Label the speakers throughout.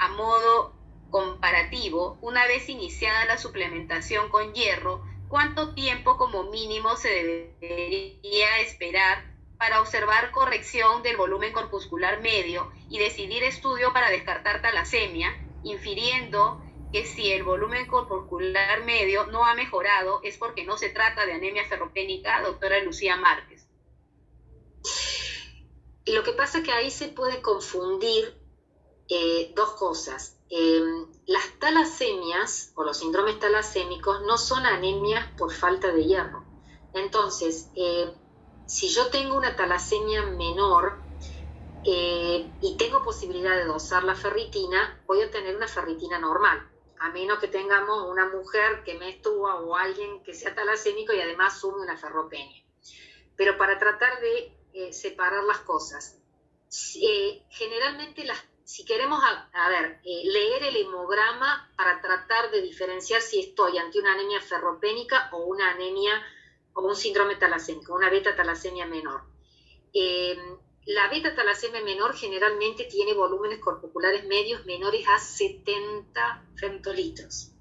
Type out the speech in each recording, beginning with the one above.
Speaker 1: a modo comparativo, una vez iniciada la suplementación con hierro, ¿cuánto tiempo como mínimo se debería esperar para observar corrección del volumen corpuscular medio y decidir estudio para descartar talasemia, infiriendo que si el volumen corpuscular medio no ha mejorado es porque no se trata de anemia ferropénica, doctora Lucía Márquez?
Speaker 2: Lo que pasa es que ahí se puede confundir dos cosas. Las talasemias o los síndromes talasémicos no son anemias por falta de hierro. Entonces, si yo tengo una talasemia menor y tengo posibilidad de dosar la ferritina, voy a tener una ferritina normal, a menos que tengamos una mujer que menstrua o alguien que sea talasémico y además sume una ferropenia. Pero para tratar de separar las cosas, generalmente si queremos leer el hemograma para tratar de diferenciar si estoy ante una anemia ferropénica o una anemia o un síndrome talasémico, una beta-talasemia menor. La beta-talasemia menor generalmente tiene volúmenes corpusculares medios menores a 70 femtolitros.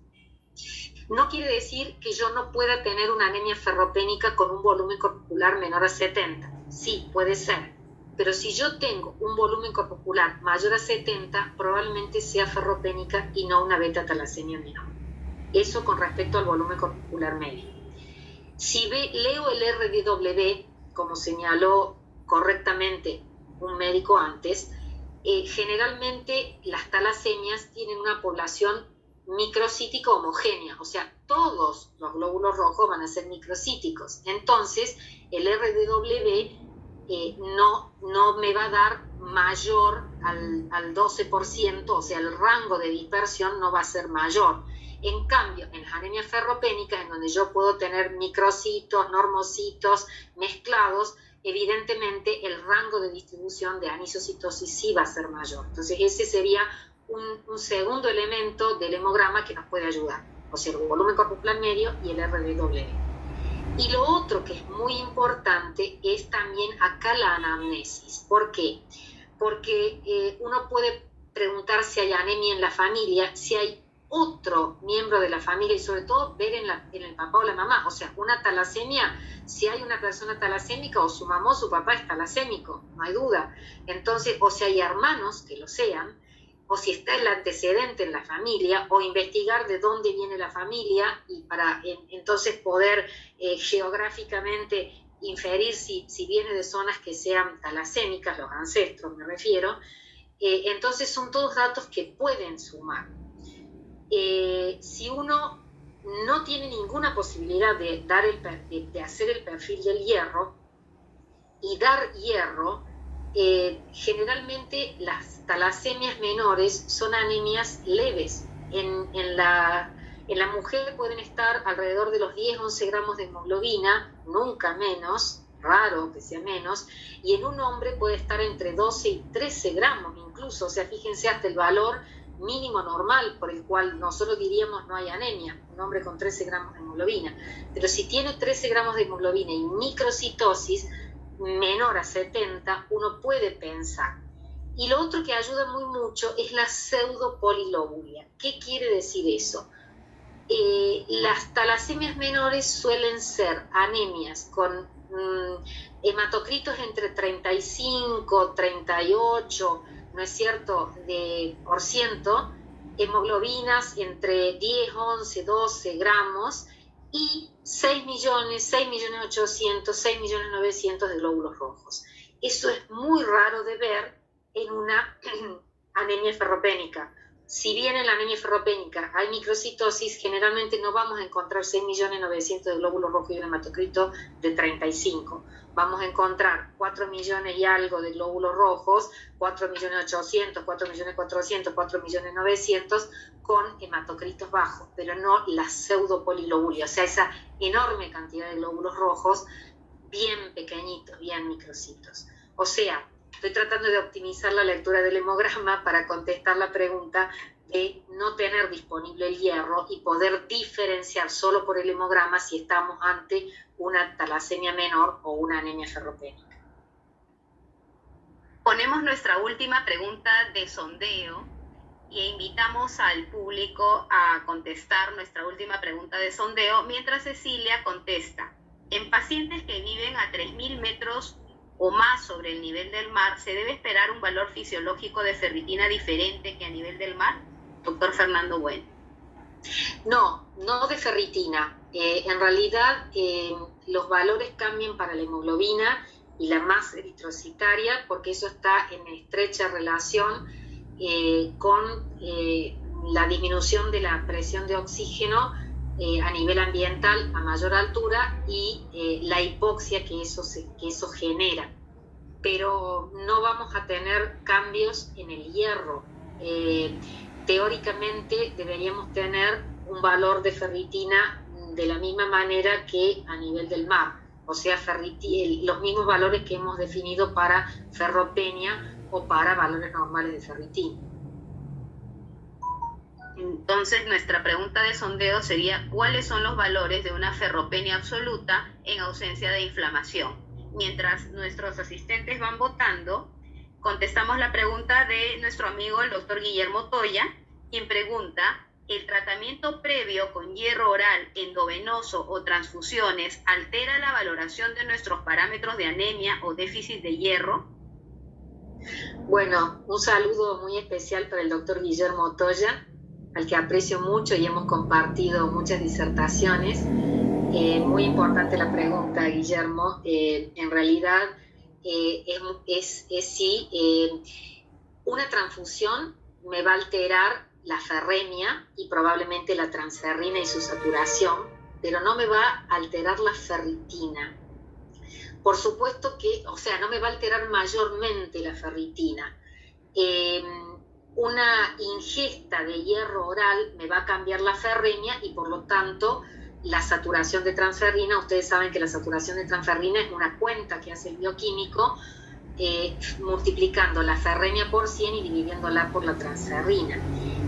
Speaker 2: No quiere decir que yo no pueda tener una anemia ferropénica con un volumen corpuscular menor a 70. Sí, puede ser. Pero si yo tengo un volumen corpuscular mayor a 70, probablemente sea ferropénica y no una beta-talasemia menor. Eso con respecto al volumen corpuscular medio. Si leo el RDW, como señaló correctamente un médico antes, generalmente las talasemias tienen una población microcítica homogénea, o sea, todos los glóbulos rojos van a ser microcíticos. Entonces, el RDW no me va a dar mayor al 12%, o sea, el rango de dispersión no va a ser mayor. En cambio, en las anemias ferropénicas, en donde yo puedo tener microcitos, normocitos mezclados, evidentemente el rango de distribución de anisocitosis sí va a ser mayor. Entonces, ese sería un segundo elemento del hemograma que nos puede ayudar, o sea, el volumen corpuscular medio y el RDW. Y lo otro que es muy importante es también acá la anamnesis. ¿Por qué? Porque uno puede preguntar si hay anemia en la familia, si hay otro miembro de la familia y sobre todo ver en el papá o la mamá. O sea, una talasemia, si hay una persona talasémica o su mamá o su papá es talasémico, no hay duda. Entonces, o si hay hermanos que lo sean, o si está el antecedente en la familia, o investigar de dónde viene la familia y para entonces poder geográficamente inferir si viene de zonas que sean talasémicas, los ancestros me refiero. Entonces son todos datos que pueden sumar. Si uno no tiene ninguna posibilidad de hacer el perfil del hierro y dar hierro, generalmente las talasemias menores son anemias leves. En la mujer pueden estar alrededor de los 10-11 gramos de hemoglobina, nunca menos, raro que sea menos, y en un hombre puede estar entre 12 y 13 gramos incluso, o sea, fíjense hasta el valor mínimo normal por el cual nosotros diríamos no hay anemia, un hombre con 13 gramos de hemoglobina. Pero si tiene 13 gramos de hemoglobina y microcitosis menor a 70, uno puede pensar. Y lo otro que ayuda muy mucho es la pseudopolilobulia. ¿Qué quiere decir eso? Las talasemias menores suelen ser anemias con hematocritos entre 35, 38, ¿no es cierto?, por ciento, hemoglobinas entre 10, 11, 12 gramos y 6 millones, 6 millones 800, 6 millones 900 de glóbulos rojos. Eso es muy raro de ver en una anemia ferropénica. Si bien en la anemia ferropénica hay microcitosis, generalmente no vamos a encontrar 6.900.000 de glóbulos rojos y un hematocrito de 35. Vamos a encontrar 4 millones y algo de glóbulos rojos, 4.800.000, 4.400.000, 4.900.000 con hematocritos bajos, pero no la pseudopolilobulia, o sea, esa enorme cantidad de glóbulos rojos bien pequeñitos, bien microcitos. O sea, estoy tratando de optimizar la lectura del hemograma para contestar la pregunta de no tener disponible el hierro y poder diferenciar solo por el hemograma si estamos ante una talasemia menor o una anemia ferropénica.
Speaker 1: Ponemos nuestra última pregunta de sondeo e invitamos al público a contestar nuestra última pregunta de sondeo, mientras Cecilia contesta: en pacientes que viven a 3.000 metros o más sobre el nivel del mar, ¿se debe esperar un valor fisiológico de ferritina diferente que a nivel del mar? Doctor Fernando Bueno.
Speaker 2: No, no de ferritina. En realidad los valores cambian para la hemoglobina y la masa eritrocitaria, porque eso está en estrecha relación con la disminución de la presión de oxígeno a nivel ambiental a mayor altura y la hipoxia que eso genera. Pero no vamos a tener cambios en el hierro. Teóricamente deberíamos tener un valor de ferritina de la misma manera que a nivel del mar, o sea, los mismos valores que hemos definido para ferropenia o para valores normales de ferritina.
Speaker 1: Entonces, nuestra pregunta de sondeo sería: ¿cuáles son los valores de una ferropenia absoluta en ausencia de inflamación? Mientras nuestros asistentes van votando, contestamos la pregunta de nuestro amigo el doctor Guillermo Toya, quien pregunta: ¿el tratamiento previo con hierro oral, endovenoso o transfusiones altera la valoración de nuestros parámetros de anemia o déficit de hierro?
Speaker 2: Bueno, un saludo muy especial para el doctor Guillermo Toya, al que aprecio mucho y hemos compartido muchas disertaciones. Muy importante la pregunta, Guillermo. En realidad es si una transfusión me va a alterar la ferremia y probablemente la transferrina y su saturación, pero no me va a alterar la ferritina. Por supuesto que, o sea, no me va a alterar mayormente la ferritina. Una ingesta de hierro oral me va a cambiar la ferremia y por lo tanto la saturación de transferrina. Ustedes saben que la saturación de transferrina es una cuenta que hace el bioquímico multiplicando la ferremia por 100 y dividiéndola por la transferrina.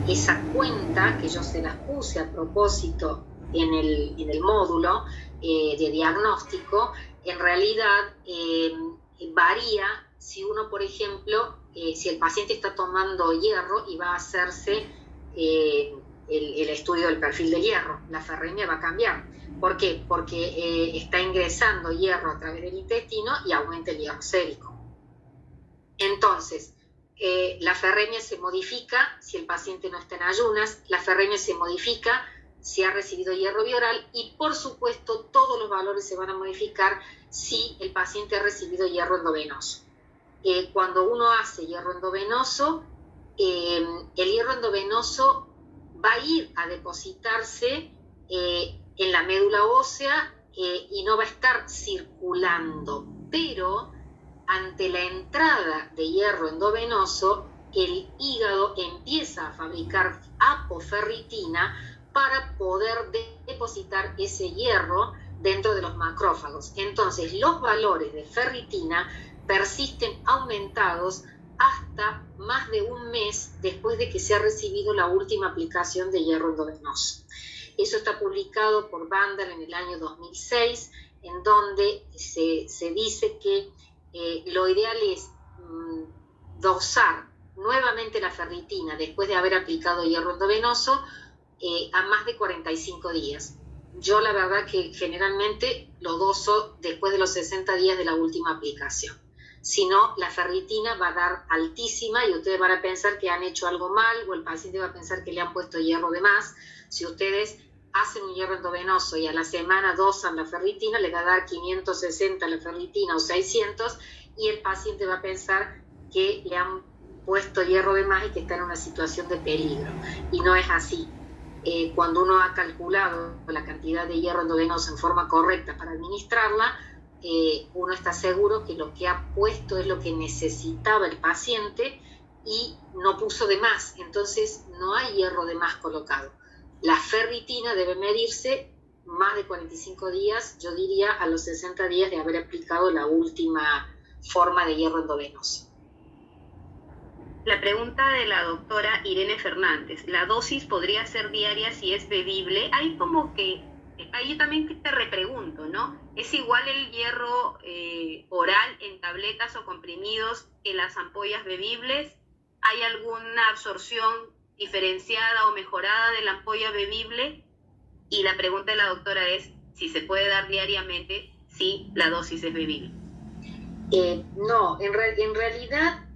Speaker 2: Esa cuenta, que yo se las puse a propósito en el módulo de diagnóstico, en realidad varía si uno, por ejemplo, si el paciente está tomando hierro y va a hacerse el estudio del perfil de hierro, la ferremia va a cambiar. ¿Por qué? Porque está ingresando hierro a través del intestino y aumenta el hierro sérico. Entonces, la ferremia se modifica si el paciente no está en ayunas, la ferremia se modifica si ha recibido hierro bioral y, por supuesto, todos los valores se van a modificar si el paciente ha recibido hierro endovenoso. Cuando uno hace hierro endovenoso, el hierro endovenoso va a ir a depositarse en la médula ósea y no va a estar circulando, pero ante la entrada de hierro endovenoso, el hígado empieza a fabricar apoferritina para poder depositar ese hierro dentro de los macrófagos. Entonces, los valores de ferritina persisten aumentados hasta más de un mes después de que se ha recibido la última aplicación de hierro endovenoso. Eso está publicado por Bandar en el año 2006, en donde se dice que lo ideal es dosar nuevamente la ferritina después de haber aplicado hierro endovenoso a más de 45 días. Yo la verdad que generalmente lo doso después de los 60 días de la última aplicación. Si no, la ferritina va a dar altísima y ustedes van a pensar que han hecho algo mal o el paciente va a pensar que le han puesto hierro de más. Si ustedes hacen un hierro endovenoso y a la semana dosan la ferritina, le va a dar 560 la ferritina o 600 y el paciente va a pensar que le han puesto hierro de más y que está en una situación de peligro. Y no es así. Cuando uno ha calculado la cantidad de hierro endovenoso en forma correcta para administrarla, uno está seguro que lo que ha puesto es lo que necesitaba el paciente y no puso de más, entonces no hay hierro de más colocado. La ferritina debe medirse más de 45 días, yo diría a los 60 días de haber aplicado la última forma de hierro endovenoso.
Speaker 1: La pregunta de la doctora Irene Fernández: ¿la dosis podría ser diaria si es bebible? Ahí también te repregunto, ¿no? ¿Es igual el hierro oral en tabletas o comprimidos que las ampollas bebibles? ¿Hay alguna absorción diferenciada o mejorada de la ampolla bebible? Y la pregunta de la doctora es si se puede dar diariamente si la dosis es bebible.
Speaker 2: No, en realidad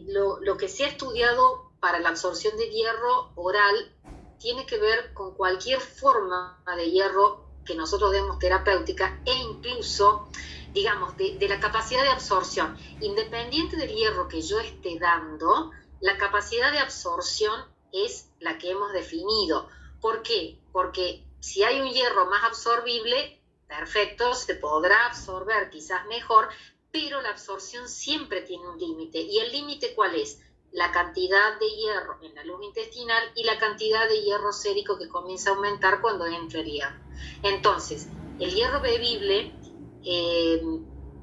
Speaker 2: lo que se ha estudiado para la absorción de hierro oral tiene que ver con cualquier forma de hierro que nosotros demos terapéutica e incluso, digamos, de la capacidad de absorción. Independiente del hierro que yo esté dando, la capacidad de absorción es la que hemos definido. ¿Por qué? Porque si hay un hierro más absorbible, perfecto, se podrá absorber quizás mejor, pero la absorción siempre tiene un límite. ¿Y el límite cuál es? La cantidad de hierro en la luz intestinal y la cantidad de hierro sérico que comienza a aumentar cuando entra el hierro. Entonces, el hierro bebible,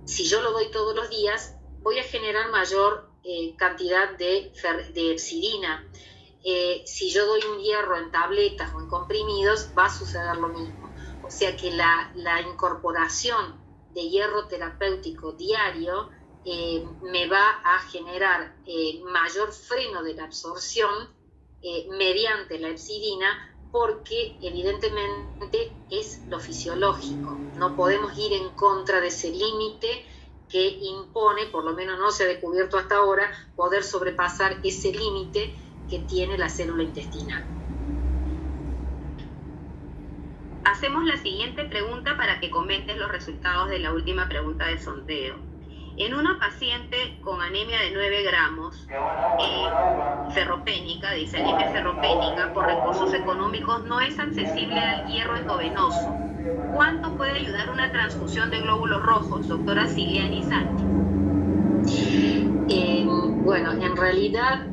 Speaker 2: si yo lo doy todos los días, voy a generar mayor cantidad de epsidina. Si yo doy un hierro en tabletas o en comprimidos, va a suceder lo mismo. O sea que la incorporación de hierro terapéutico diario me va a generar mayor freno de la absorción mediante la epsidina, porque evidentemente es lo fisiológico. No podemos ir en contra de ese límite que impone, por lo menos no se ha descubierto hasta ahora, poder sobrepasar ese límite que tiene la célula intestinal.
Speaker 1: Hacemos la siguiente pregunta para que comentes los resultados de la última pregunta de sondeo. En una paciente con anemia de 9 gramos, ferropénica, dice anemia ferropénica, por recursos económicos no es accesible al hierro endovenoso. ¿Cuánto puede ayudar una transfusión de glóbulos rojos, doctora Ciliani Sánchez?
Speaker 2: Bueno, en realidad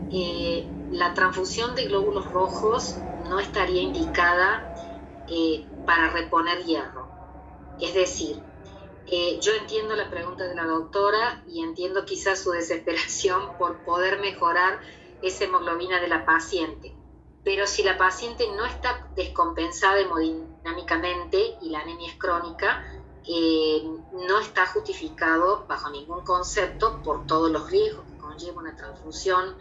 Speaker 2: la transfusión de glóbulos rojos no estaría indicada para reponer hierro. Es decir, yo entiendo la pregunta de la doctora y entiendo quizás su desesperación por poder mejorar esa hemoglobina de la paciente, pero si la paciente no está descompensada hemodinámicamente y la anemia es crónica, no está justificado bajo ningún concepto por todos los riesgos que conlleva una transfusión.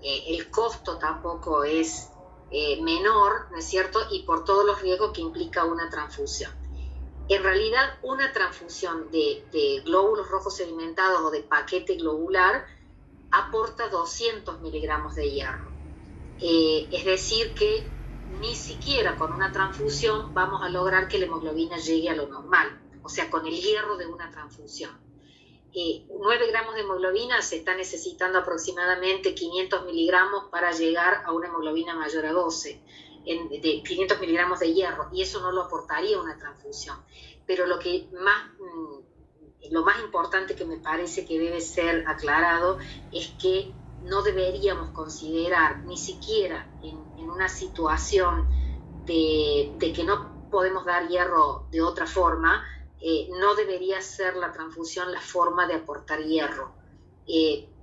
Speaker 2: El costo tampoco es menor, ¿no es cierto? Y por todos los riesgos que implica una transfusión. En realidad, una transfusión de glóbulos rojos sedimentados o de paquete globular aporta 200 miligramos de hierro. Es decir que ni siquiera con una transfusión vamos a lograr que la hemoglobina llegue a lo normal, o sea, con el hierro de una transfusión. 9 gramos de hemoglobina se está necesitando aproximadamente 500 miligramos para llegar a una hemoglobina mayor a 12. De 500 miligramos de hierro, y eso no lo aportaría una transfusión. Pero lo más importante que me parece que debe ser aclarado es que no deberíamos considerar, ni siquiera en una situación de que no podemos dar hierro de otra forma, no debería ser la transfusión la forma de aportar hierro,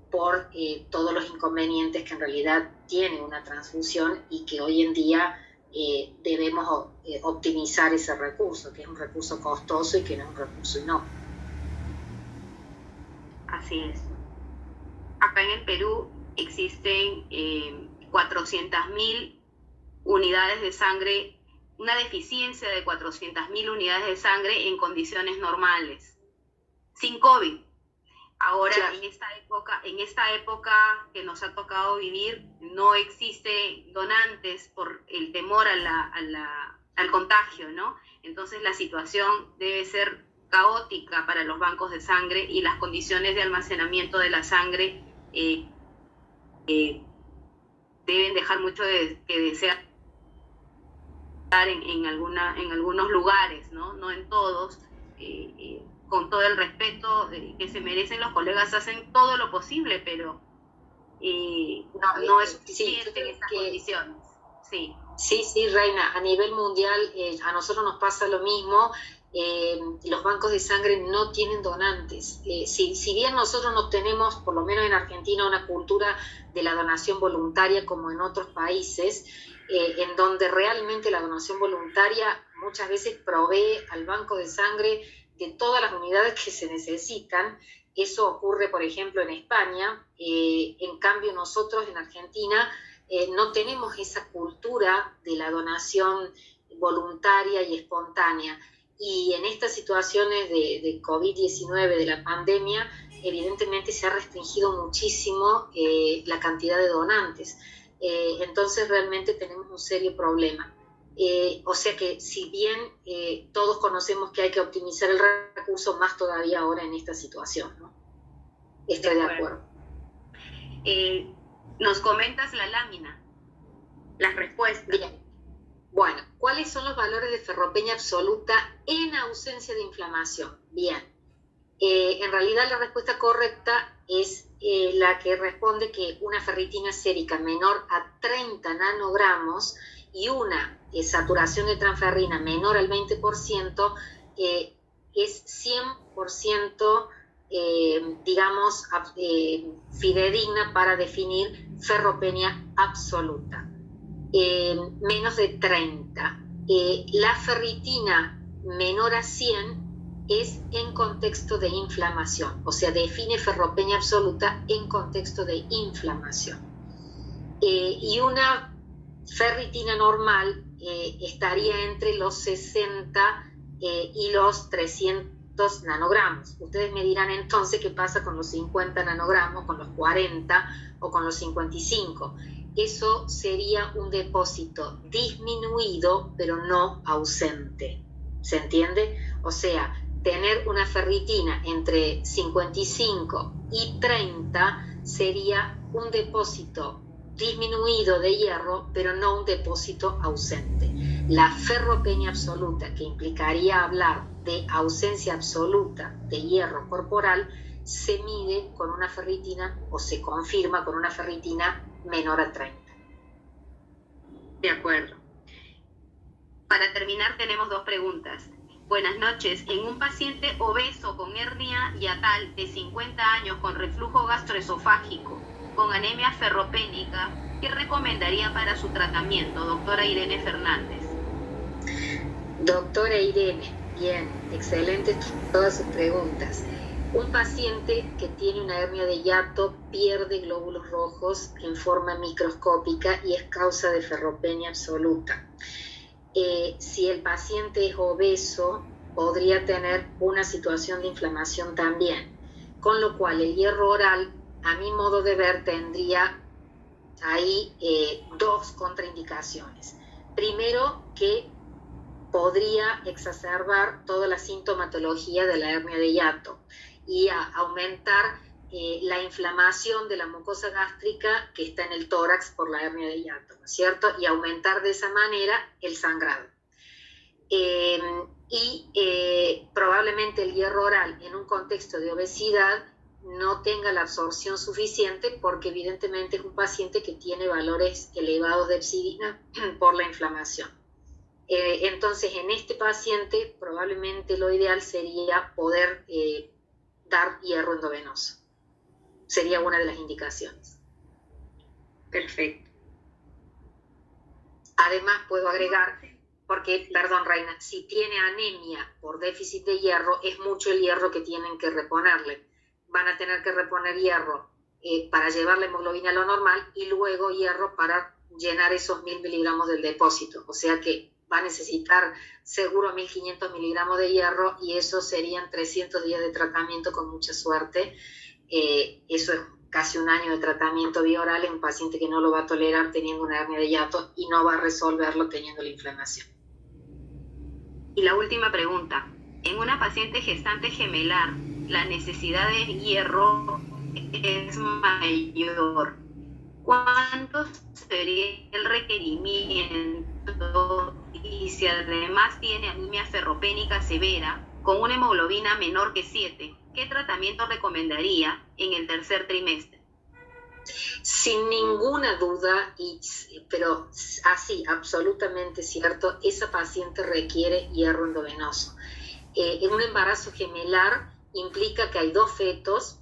Speaker 2: por todos los inconvenientes que en realidad tiene una transfusión y que hoy en día debemos optimizar ese recurso, que es un recurso costoso y que no es un recurso innocuo.
Speaker 1: Así es. Acá en el Perú existen 400.000 unidades de sangre, una deficiencia de 400.000 unidades de sangre en condiciones normales, sin COVID. Ahora, claro, en esta época que nos ha tocado vivir, no existe donantes por el temor al contagio, ¿no? Entonces la situación debe ser caótica para los bancos de sangre y las condiciones de almacenamiento de la sangre deben dejar mucho que desear en algunos lugares, ¿no? No en todos. Con todo el respeto que se merecen, los colegas hacen todo lo posible, pero no es suficiente en estas condiciones. Sí.
Speaker 2: Sí, Reina, a nivel mundial a nosotros nos pasa lo mismo. Los bancos de sangre no tienen donantes. Si bien nosotros no tenemos, por lo menos en Argentina, una cultura de la donación voluntaria como en otros países, en donde realmente la donación voluntaria muchas veces provee al banco de sangre de todas las unidades que se necesitan. Eso ocurre, por ejemplo, en España. En cambio, nosotros en Argentina no tenemos esa cultura de la donación voluntaria y espontánea. Y en estas situaciones de COVID-19, de la pandemia, evidentemente se ha restringido muchísimo la cantidad de donantes. Entonces realmente tenemos un serio problema. O sea que si bien todos conocemos que hay que optimizar el recurso, más todavía ahora en esta situación, ¿no? Estoy de acuerdo.
Speaker 1: Nos comentas la lámina, las respuestas.
Speaker 2: Bien. Bueno, ¿cuáles son los valores de ferropenia absoluta en ausencia de inflamación? Bien, en realidad la respuesta correcta es la que responde que una ferritina sérica menor a 30 nanogramos y una saturación de transferrina menor al 20% es 100% digamos fidedigna para definir ferropenia absoluta. Menos de 30. La ferritina menor a 100 es en contexto de inflamación, o sea, define ferropenia absoluta en contexto de inflamación. Y una ferritina normal estaría entre los 60 y los 300 nanogramos. Ustedes me dirán entonces qué pasa con los 50 nanogramos, con los 40 o con los 55. Eso sería un depósito disminuido, pero no ausente. ¿Se entiende? O sea, tener una ferritina entre 55 y 30 sería un depósito disminuido de hierro, pero no un depósito ausente. La ferropenia absoluta, que implicaría hablar de ausencia absoluta de hierro corporal, se mide con una ferritina o se confirma con una ferritina menor a 30.
Speaker 1: De acuerdo. Para terminar tenemos dos preguntas. Buenas noches. En un paciente obeso con hernia hiatal de 50 años con reflujo gastroesofágico, con anemia ferropénica, ¿qué recomendaría para su tratamiento, doctora Irene Fernández?
Speaker 2: Doctora Irene, bien, excelentes todas sus preguntas. Un paciente que tiene una hernia de hiato pierde glóbulos rojos en forma microscópica y es causa de ferropenia absoluta. Si el paciente es obeso, podría tener una situación de inflamación también, con lo cual el hierro oral, a mi modo de ver, tendría ahí dos contraindicaciones. Primero, que podría exacerbar toda la sintomatología de la hernia de hiato y aumentar la inflamación de la mucosa gástrica que está en el tórax por la hernia de hiato, ¿no es cierto? Y aumentar de esa manera el sangrado. Probablemente el hierro oral en un contexto de obesidad no tenga la absorción suficiente porque evidentemente es un paciente que tiene valores elevados de hepcidina por la inflamación. Entonces en este paciente probablemente lo ideal sería poder dar hierro endovenoso. Sería una de las indicaciones.
Speaker 1: Perfecto.
Speaker 2: Además puedo agregar, porque, perdón Reina, si tiene anemia por déficit de hierro, es mucho el hierro que tienen que reponerle. Van a tener que reponer hierro para llevar la hemoglobina a lo normal y luego hierro para llenar esos 1000 miligramos del depósito. O sea que va a necesitar seguro 1500 miligramos de hierro y eso serían 300 días de tratamiento con mucha suerte. Eso es casi un año de tratamiento bioral en un paciente que no lo va a tolerar teniendo una hernia de hiato y no va a resolverlo teniendo la inflamación.
Speaker 1: Y la última pregunta. En una paciente gestante gemelar, la necesidad de hierro es mayor. ¿Cuánto sería el requerimiento? Y si además tiene anemia ferropénica severa, con una hemoglobina menor que 7, ¿qué tratamiento recomendaría en el tercer trimestre?
Speaker 2: Sin ninguna duda, pero así, absolutamente cierto, esa paciente requiere hierro endovenoso. En un embarazo gemelar implica que hay dos fetos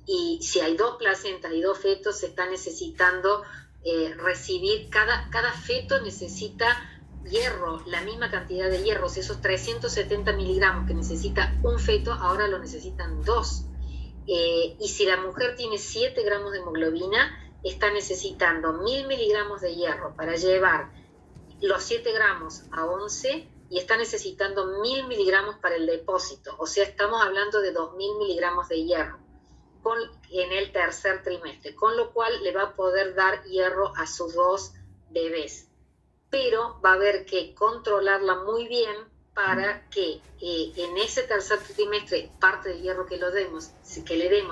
Speaker 2: y si hay dos placentas y dos fetos se está necesitando recibir, cada feto necesita hierro, la misma cantidad de hierro, esos 370 miligramos que necesita un feto, ahora lo necesitan dos. Y si la mujer tiene 7 gramos de hemoglobina, está necesitando 1000 miligramos de hierro para llevar los 7 gramos a 11 y está necesitando 1000 miligramos para el depósito. O sea, estamos hablando de 2000 miligramos de hierro en el tercer trimestre, con lo cual le va a poder dar hierro a sus 2 bebés. Pero va a haber que controlarla muy bien para que en ese tercer trimestre parte del hierro que le demos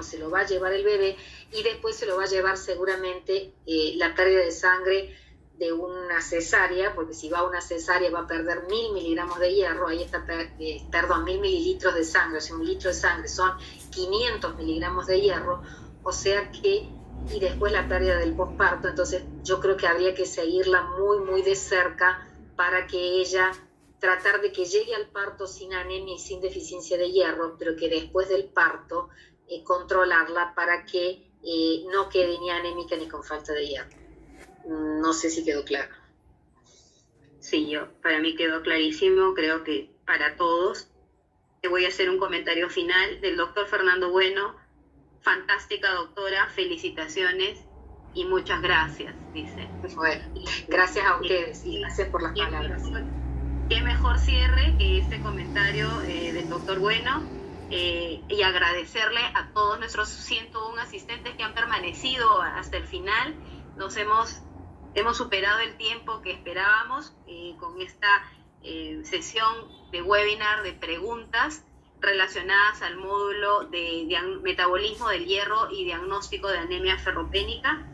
Speaker 2: se lo va a llevar el bebé y después se lo va a llevar seguramente la pérdida de sangre de una cesárea, porque si va a una cesárea va a perder 1000 miligramos de hierro, ahí está, 1000 mililitros de sangre, o sea, un litro de sangre son 500 miligramos de hierro, o sea que, y después la pérdida del posparto. Entonces yo creo que habría que seguirla muy, muy de cerca para que ella, tratar de que llegue al parto sin anemia y sin deficiencia de hierro, pero que después del parto controlarla para que no quede ni anémica ni con falta de hierro. No sé si quedó claro.
Speaker 1: Sí, para mí quedó clarísimo, creo que para todos. Te voy a hacer un comentario final del doctor Fernando Bueno. Fantástica doctora, felicitaciones y muchas gracias, dice.
Speaker 2: Bueno, gracias a ustedes y gracias por las palabras.
Speaker 1: Qué mejor cierre que este comentario del doctor Bueno, y agradecerle a todos nuestros 101 asistentes que han permanecido hasta el final. Hemos superado el tiempo que esperábamos con esta sesión de webinar de preguntas relacionadas al módulo de metabolismo del hierro y diagnóstico de anemia ferropénica.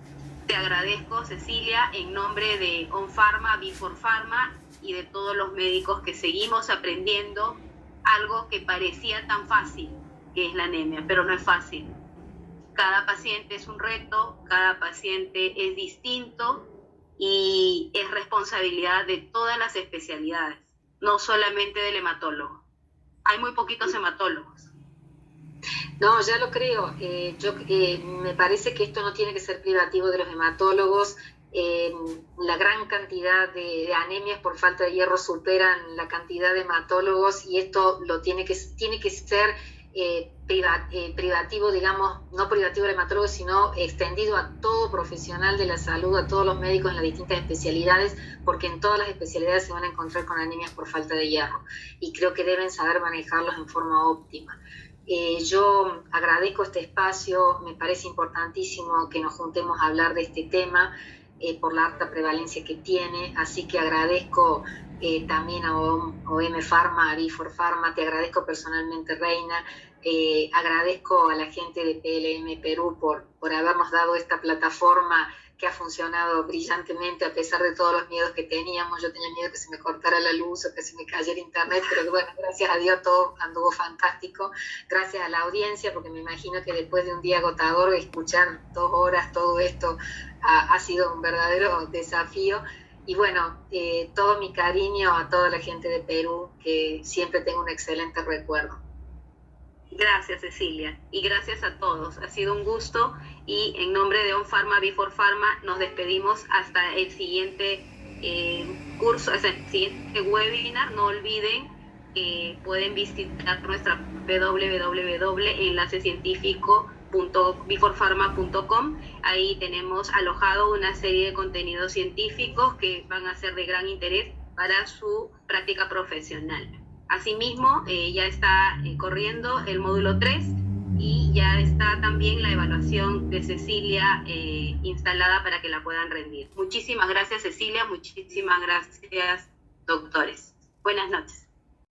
Speaker 1: Te agradezco, Cecilia, en nombre de On Pharma, Before Pharma y de todos los médicos que seguimos aprendiendo algo que parecía tan fácil, que es la anemia, pero no es fácil. Cada paciente es un reto, cada paciente es distinto y es responsabilidad de todas las especialidades, no solamente del hematólogo. Hay muy poquitos hematólogos.
Speaker 2: No, ya lo creo. Me parece que esto no tiene que ser privativo de los hematólogos. La gran cantidad de anemias por falta de hierro superan la cantidad de hematólogos y esto tiene que ser privativo, digamos, no privativo del hematólogo, sino extendido a todo profesional de la salud, a todos los médicos en las distintas especialidades, porque en todas las especialidades se van a encontrar con anemias por falta de hierro y creo que deben saber manejarlos en forma óptima. Yo agradezco este espacio, me parece importantísimo que nos juntemos a hablar de este tema por la alta prevalencia que tiene, así que agradezco también a OM Pharma, a Before Pharma, te agradezco personalmente, Reina, agradezco a la gente de PLM Perú por habernos dado esta plataforma que ha funcionado brillantemente a pesar de todos los miedos que teníamos. Yo tenía miedo que se me cortara la luz o que se me cayera internet, pero bueno, gracias a Dios todo anduvo fantástico. Gracias a la audiencia, porque me imagino que después de un día agotador escuchar 2 horas todo esto ha sido un verdadero desafío. Y bueno, todo mi cariño a toda la gente de Perú, que siempre tengo un excelente recuerdo.
Speaker 1: Gracias, Cecilia, y gracias a todos. Ha sido un gusto y en nombre de On Pharma, Before Pharma, nos despedimos hasta el siguiente curso, hasta el siguiente webinar. No olviden que pueden visitar nuestra www.enlacecientifico.beforepharma.com. Ahí tenemos alojado una serie de contenidos científicos que van a ser de gran interés para su práctica profesional. Asimismo, ya está corriendo el módulo 3 y ya está también la evaluación de Cecilia instalada para que la puedan rendir. Muchísimas gracias, Cecilia. Muchísimas gracias, doctores. Buenas noches.